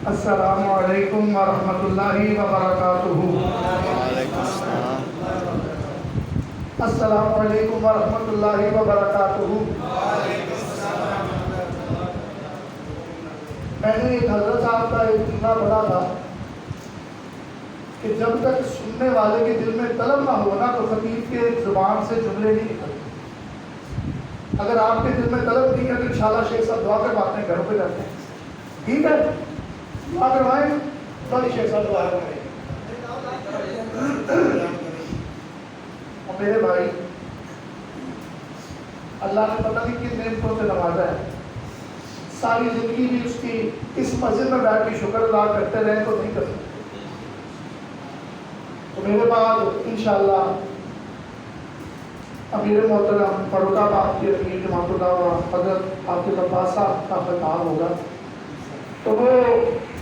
السلام علیکم ورحمۃ اللہ وبرکاتہ۔ وعلیکم السلام۔ السلام علیکم ورحمۃ اللہ وبرکاتہ۔ میں نے ایک حضرت صاحب کا ایک جملہ پڑھا تھا کہ جب تک سننے والے کے دل میں طلب نہ ہونا تو خطیب کے زبان سے جملے نہیں نکلتے۔ اگر آپ کے دل میں طلب نہیں ہے تو انشاءاللہ شیخ صاحب دعا کرواتے ہیں، گھروں پہ جاتے ہیں، ٹھیک ہے؟ دعا کروائیں، سوری شیخ صاحب دعا کروائیں۔ اور میرے بھائی، اللہ نے پتہ نہیں کن نعمتوں سے نوازا ہے، ساری زندگی بھی اس کی اس مسجد میں بیٹھ کے شکر ادا کرتے رہیں تو نہیں کر سکتے۔ تو میرے بعد انشاءاللہ امیر محترم فاروق آباد کے امیر جماعت اللہ حضرت حافظ عباس صاحب کا خطاب ہوگا۔ تو وہ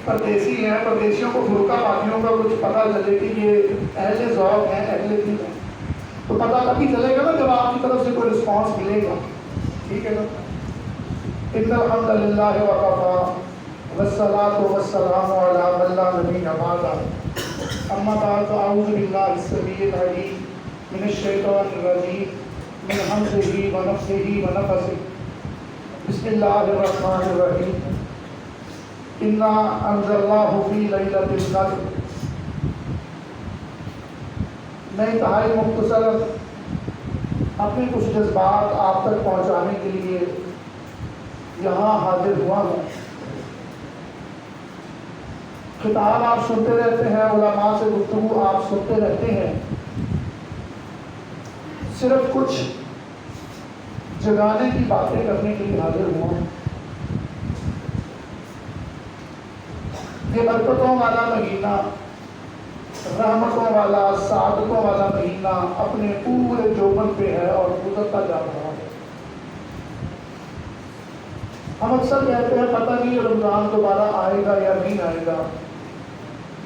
پردیسی ہیں، پردیسیوں کو فاروق آبادیوں کا کچھ پتہ چلے کہ یہ اہل ذوق ہیں، اہل دین ہیں، تو پتہ تبھی چلے گا نا جب آپ کی طرف سے کوئی رسپانس ملے گا، ٹھیک ہے نا؟ ان الحمد للہ وکفی والصلاۃ والسلام علی من لا نبی بعد، اما بعد فاعوذ باللہ السمیع العلیم من الشیطان الرجیم من حمزہ ونفثہ ونفثہ، بسم اللہ الرحمن الرحیم، انا انزلناہ فی لیلۃ القدر۔ میں انتہائی مختصر اپنے کچھ جذبات آپ تک پہنچانے کے لیے یہاں حاضر ہوا ہوں۔ خطاب آپ سنتے رہتے ہیں، علماء سے گفتگو آپ سنتے رہتے ہیں، صرف کچھ جگانے کی باتیں کرنے کے لیے حاضر ہوا ہوں۔ یہ برکتوں والا مہینہ، رحمتوں والا، سعادتوں والا مہینہ اپنے پورے جوبن پہ ہے اور گزرتا جا رہا ہے۔ ہم اکثر کہتے ہیں پتہ نہیں رمضان دوبارہ آئے گا یا نہیں آئے گا۔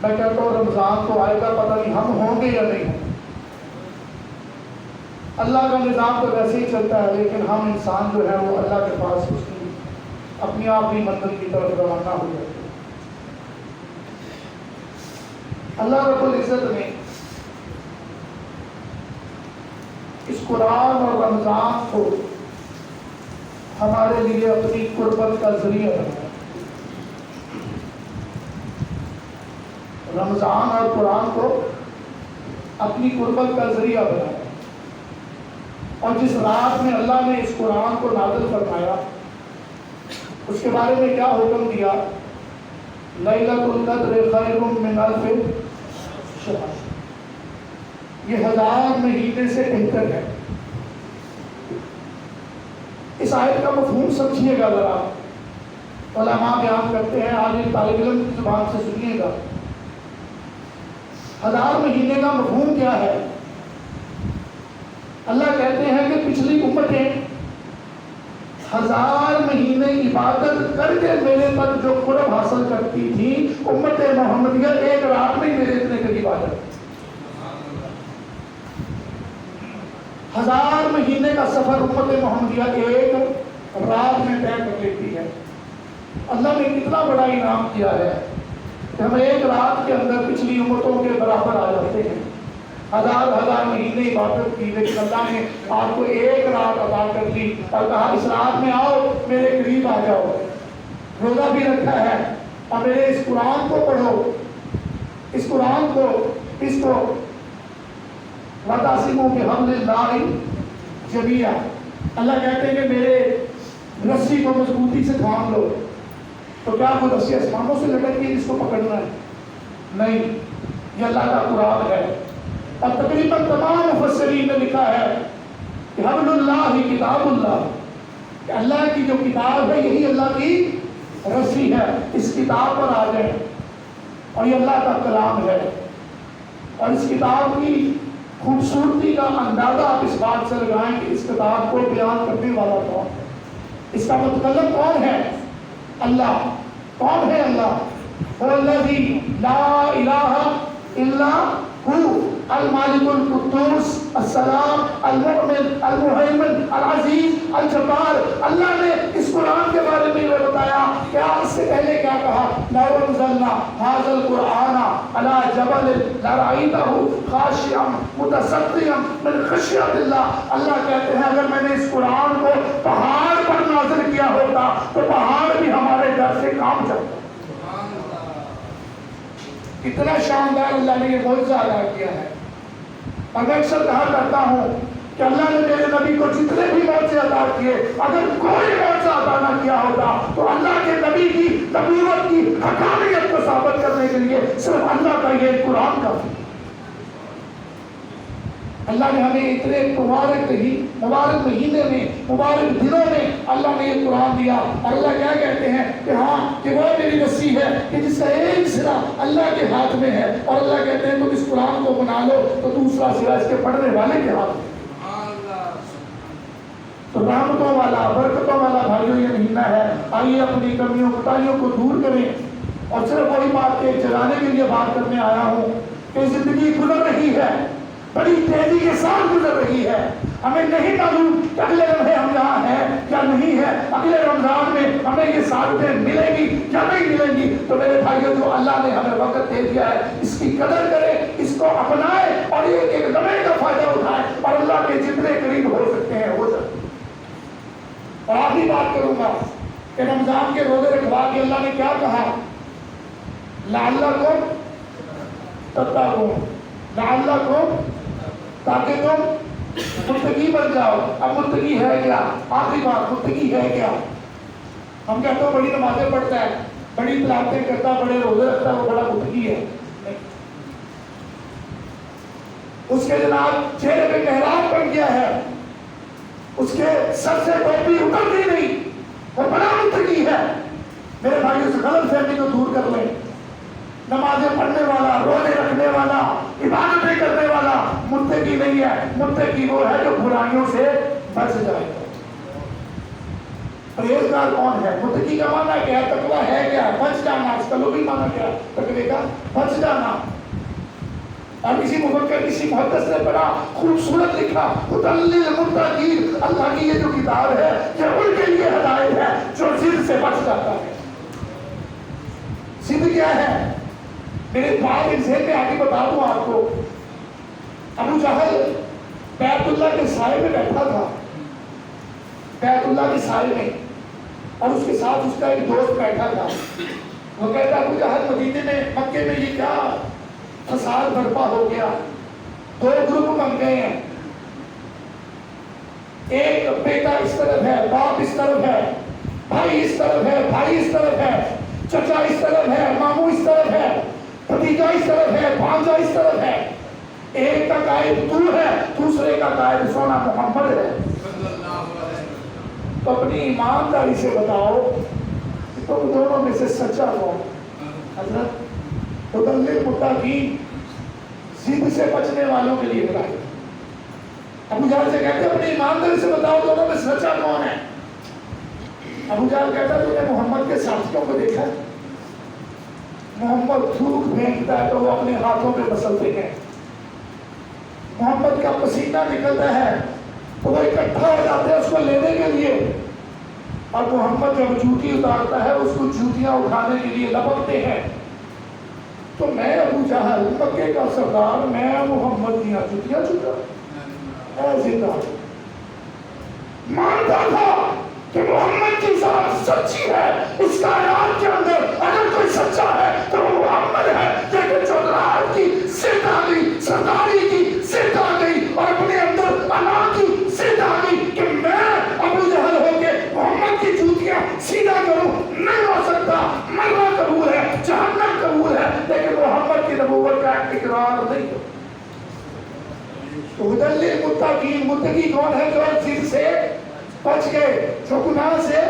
میں کہتا ہوں رمضان تو آئے گا، پتہ نہیں ہم ہوں گے یا نہیں ہوں گے۔ اللہ کا نظام تو ویسے ہی چلتا ہے، لیکن ہم انسان جو ہے وہ اللہ کے پاس اس کی اپنی آپ ہی منزل کی طرف روانہ ہو جاتے ہیں۔ اللہ رب العزت نے اس قرآن اور رمضان کو ہمارے لیے اپنی قربت کا ذریعہ بنایا۔ رمضان اور قرآن کو اپنی قربت کا ذریعہ بنایا، اور جس رات میں اللہ نے اس قرآن کو نازل فرمایا اس کے بارے میں کیا حکم دیا؟ لیلۃ القدر خیر من الف شہر، یہ 1000 مہینے سے بہتر ہے۔ اس آیت کا مفہوم سمجھیے گا ذرا، علماء بیان کرتے ہیں، آج ایک طالب علم کی زبان سے سنیے گا۔ 1000 مہینے کا مفہوم کیا ہے؟ اللہ کہتے ہیں کہ پچھلی امتیں 1000 مہینے عبادت کر کے میرے تک جو قرب حاصل کرتی تھی، امت محمدیہ ایک رات میں میرے اتنے قریب آ جاتی۔ 1000 مہینے کا سفر امت محمدیہ ایک رات میں طے کر لیتی ہے۔ اللہ نے کتنا بڑا انعام کیا ہے کہ ہم ایک رات کے اندر پچھلی امتوں کے برابر آ جاتے ہیں۔ 1000 مہینے عبادت کی، لیکن اللہ نے آپ کو ایک رات عطا کر دی اور کہا اس رات میں آؤ، میرے قریب آ جاؤ۔ روزہ بھی رکھا ہے اور میرے اس قرآن کو پڑھو، اس قرآن کو، اس کو وَتَعْصِمُوا بِحَبْلِ اللَّهِ جَمِيعًا۔ اللہ کہتے ہیں کہ میرے رسی کو مضبوطی سے تھام لو۔ تو کیا وہ رسی آسمانوں سے لٹک کے اس کو پکڑنا ہے؟ نہیں، یہ اللہ کا قرآن ہے۔ اور تقریباً تمام مفسرین نے لکھا ہے کہ حبل اللہ کتاب اللہ، کہ اللہ کی جو کتاب ہے یہی اللہ کی رسی ہے، اس کتاب پر آ جائیں، اور یہ اللہ کا کلام ہے۔ اور اس کتاب کی خوبصورتی کا اندازہ آپ اس بات سے لگائیں کہ اس کتاب کو بیان کرنے والا کون ہے، اس کا متکلم کون ہے؟ اللہ۔ کون ہے اللہ؟ الذی لا الہ الا هو المالک القدوس السلام المؤمن المہیمن العزیز الجبار۔ اللہ نے اس قرآن کے بارے میں یہ بتایا کہ هذا القرآن على جبل لرأيته خاشعا متصدعا من خشیۃ اللہ. اللہ کہتے ہیں اگر میں نے اس قرآن کو پہاڑ پر نازل کیا ہوتا تو پہاڑ بھی ہمارے ڈر سے کام جاتا. کتنا شاندار اللہ نے یہ معجزہ ادا کیا ہے. اور میں اکثر کہا کرتا ہوں کہ اللہ نے میرے نبی کو جتنے بھی معجزے عطا کیے اگر کوئی معجزہ عطا نہ کیا ہوتا تو اللہ کے نبی کی نبوت کی حقانیت کو ثابت کرنے کے لیے صرف اللہ کا یہ قرآن کا. اللہ نے ہمیں اتنے مبارک مہینے میں مبارک دنوں میں اللہ نے یہ قرآن دیا. اور اللہ کیا کہتے ہیں کہ ہاں کہ وہ میری رسی ہے کہ جس کا ایک سرا اللہ کے ہاتھ میں ہے. اور اللہ کہتے ہیں تم اس قرآن کو بنا لو تو دوسرا سرا اس کے پڑھنے والے کے ہاتھ میں. تو رحمتوں والا برکتوں والا بھائیوں یہ مہینہ ہے. آئیے اپنی کمیوں کوتاہیوں کو دور کریں. اور صرف وہی بات کے جلانے کے لیے بات کرنے آیا ہوں کہ زندگی گزر رہی ہے, بڑی تیزی کے ساتھ گزر رہی ہے. ہمیں نہیں معلوم کہ اگلے لمحے ہم یہاں ہیں یا نہیں ہے, اگلے رمضان میں ہمیں یہ سعادتیں ملے گی یا نہیں ملیں گی. تو میرے بھائیوں جو اللہ نے ہمیں وقت دے دیا ہے اس کی قدر کریں, اس کو اپنائیں اور ایک لمحے کا فائدہ اٹھائیں اور اللہ کے جتنے قریب ہو سکتے ہیں ہو سکتے. اور آخری بات کروں گا کہ رمضان کے روزے رکھوا کے اللہ نے کیا کہا, لعلکم تتقون, لعلکم تاکہ تم متقی بن جاؤ. اب متقی ہے کیا؟ آخری بات, متقی ہے کیا؟ ہم کہتے ہیں بڑی نمازیں پڑھتا ہے, بڑی تلاوتیں کرتا ہے, بڑے روزے رکھتا ہے, وہ بڑا متقی ہے. اس کے جناب چہرے پہ محراب بن گیا ہے, اس کے سر سے ٹوپی اترتی نہیں, وہ بڑا متقی ہے. میرے بھائی اس غلط فہمی کو دور کر لیں. نمازیں پڑھنے والا, روزے رکھنے والا, عبادتیں کرنے والا متقی نہیں ہے. متقی وہ ہے جو برائیوں سے بچ جائے. پرہیزگار کون ہے؟ متقی کا معنی کیا ہے؟ تقویٰ ہے کیا؟ بچ جانا. اس کا لغوی معنی کیا ہے تقوی کا؟ بچ جانا. اور کسی مفکر کسی محدث نے بڑا خوبصورت لکھا, ہدی للمتقین, اللہ کی یہ جو کتاب ہے یہ ان کے لیے ہدایت ہے جو ضد سے بچ جاتا ہے. ضد کیا ہے؟ میرے بات ان ذہن میں آگے بتا دوں آپ کو. ابو جہل بیت اللہ کے سائے میں بیٹھا تھا, بیت اللہ کے سائے میں, اور اس کے ساتھ اس کا ایک دوست بیٹھا تھا. وہ کہتا ابو جہل مدینے میں مکے میں یہ کیا فساد برپا ہو گیا, دو گروپ بن گئے ہیں, ایک بیٹا اس طرف ہے, باپ اس طرف ہے, بھائی اس طرف ہے, بھائی اس طرف ہے, چچا اس طرف ہے, ماموں اس طرف ہے, بھتیجا اس طرف ہے, بھانجا اس طرف ہے. ایک کا قائد تو ہے, دوسرے کا قائد سونا محمد ہے. تو اپنی ایمانداری سے بتاؤ کہ تم دونوں میں سے سچا کون؟ حضرت ہدی للمتقین, ضد سے بچنے والوں کے لیے بتائیں. ابو جہل سے کہتے اپنی ایمانداری سے بتاؤ دونوں میں سچا کون ہے؟ ابو جہل کہتا تو نے محمد کے ساتھیوں کو دیکھا ہے, محمد تھوک پھینکتا ہے تو وہ اپنے ہاتھوں پہ مسلتے ہیں, محمد کا پسینہ نکلتا ہے تو وہ اکٹھا ہو جاتے ہیں اس کو لینے کے لیے, اور محمد جب جوتی اتارتا ہے اس کو جوتیاں اٹھانے کے لیے لپکتے ہیں. تو میں ابو جہل مکے کا سردار, میں محمد کی جوتیاں چکا اے زندہ مانتا تھا کہ محمد کی ذات سچی ہے. اس کائنات کے اندر اگر کوئی سچا ہے تو وہ محمد ہے. لیکن چودراہٹ کی ضد آ گئی, سرداری کی ضد آ گئی, اور اپنے اندر انا کی ضد آ گئی کہ میں ابو جہل ہو کے محمد کی جوتیاں سیدھا کروں. نہیں ہو سکتا. مرنا قبول ہے, جہنم قبول ہے, لیکن محمد کی نبوت کا اقرار نہیں. تو ہدی للمتقین, متقی کون ہے؟ جو ضد سے بچ گئے, جو گناہ سے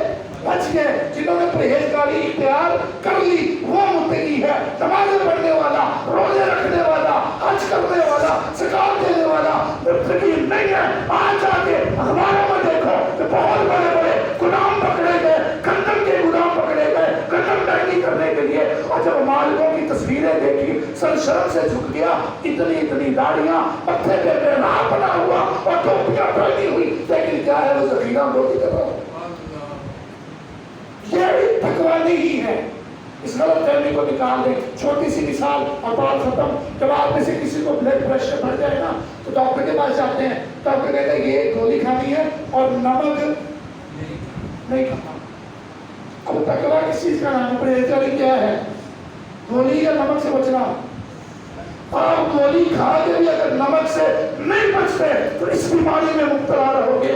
بچ گئے, جنہوں نے پرہیزگاری اختیار کر لی, وہ متقی ہے. نمازیں پڑھنے والا, روزے رکھنے والا, حج کرنے والا, زکات دینے والا متقی نہیں ہے. آج جا کے اخباروں میں دیکھو کہ بہت بڑے بڑے غلام پکڑے گئے, گندم کے غلام پکڑے گئے گندم ڈائنی کرنے کے لیے, اور جب مالکوں کی تصویریں دیکھی سر شرم سے جھک گیا. اتنی اتنی داڑیاں, متھے پہ محراب بنا ہوا اور ٹوپیاں پہنی ہوئی, لیکن کیا ہے وہ ذخیرہ روٹی کر رہا ہے. یہ تقویٰ نہیں ہے. اس غلط فہمی کو نکال دیں. چھوٹی سی مثال اور بات ختم. جب آپ میں سے کسی کو بلڈ پریشر بڑھ جائے نا تو ڈاکٹر کے پاس جاتے ہیں. ڈاکٹر کہتے ہیں یہ گولی کھانی ہے اور نمک نہیں کھانا. اب تقویٰ کس چیز کا نام ہے؟ پرہیزگاری کیا ہے؟ گولی یا نمک سے بچنا. آپ گولی کھا کے بھی اگر نمک سے نہیں بچتے تو اس بیماری میں مبتلا رہو گے.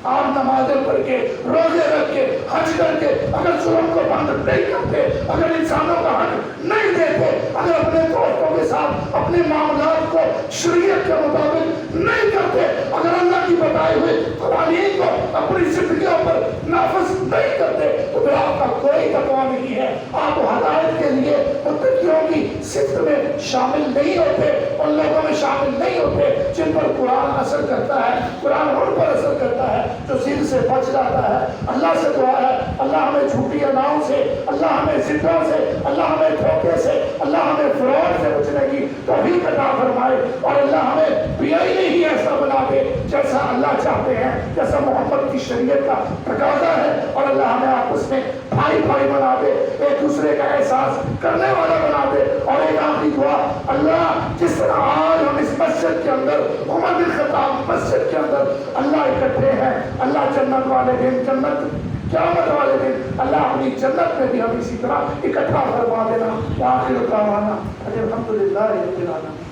آپ نمازیں پڑھ کے روزے رکھ کے حج کر کے اگر ظلم کو بند نہیں کرتے, اگر انسانوں کا حق نہیں دیتے, اگر اپنے دوستوں کے ساتھ اپنے معاملات کو شریعت کے مطابق نہیں کرتے, اگر اللہ کی بتائی ہوئی قوانین کو اپنی زندگیوں پر نافذ نہیں کرتے تو پھر آپ کا کوئی تقویٰ نہیں ہے. آپ ہدایت کے لیے متقیوں کی صفت میں شامل نہیں ہوتے, ان لوگوں میں شامل نہیں ہوتے جن پر قرآن اثر کرتا ہے, قرآن ان پر اثر کرتا ہے جو ضد سے بچ جاتا ہے. اللہ سے دعا ہے اللہ ہمیں جھوٹی اداؤں سے, اللہ ہمیں ضدوں سے, اللہ ہمیں دھوکے سے, اللہ ہمیں فراڈ سے بچنے کی توفیق عطا فرمائے, اور اللہ ہمیں بیائی ہی ایسا بنا دے جیسا اللہ چاہتے ہیں, جیسا محمد کی شریعت کا تقاضا ہے, اور اللہ ہمیں آپس میں بھائی بھائی بنا دے, ایک دوسرے کا احساس کرنے والا بنا دے. اور ایک آخری دعا, اللہ جس طرح آج ہم اس مسجد کے اندر عمر بن خطاب مسجد کے اندر اللہ اکٹھے ہیں, اللہ جنت والے دن, جنت قیامت والے دن اللہ اپنی جنت میں بھی ہم اسی طرح اکٹھا فرما دینا. وآخر دعوانا الحمدللہ رب العالمین.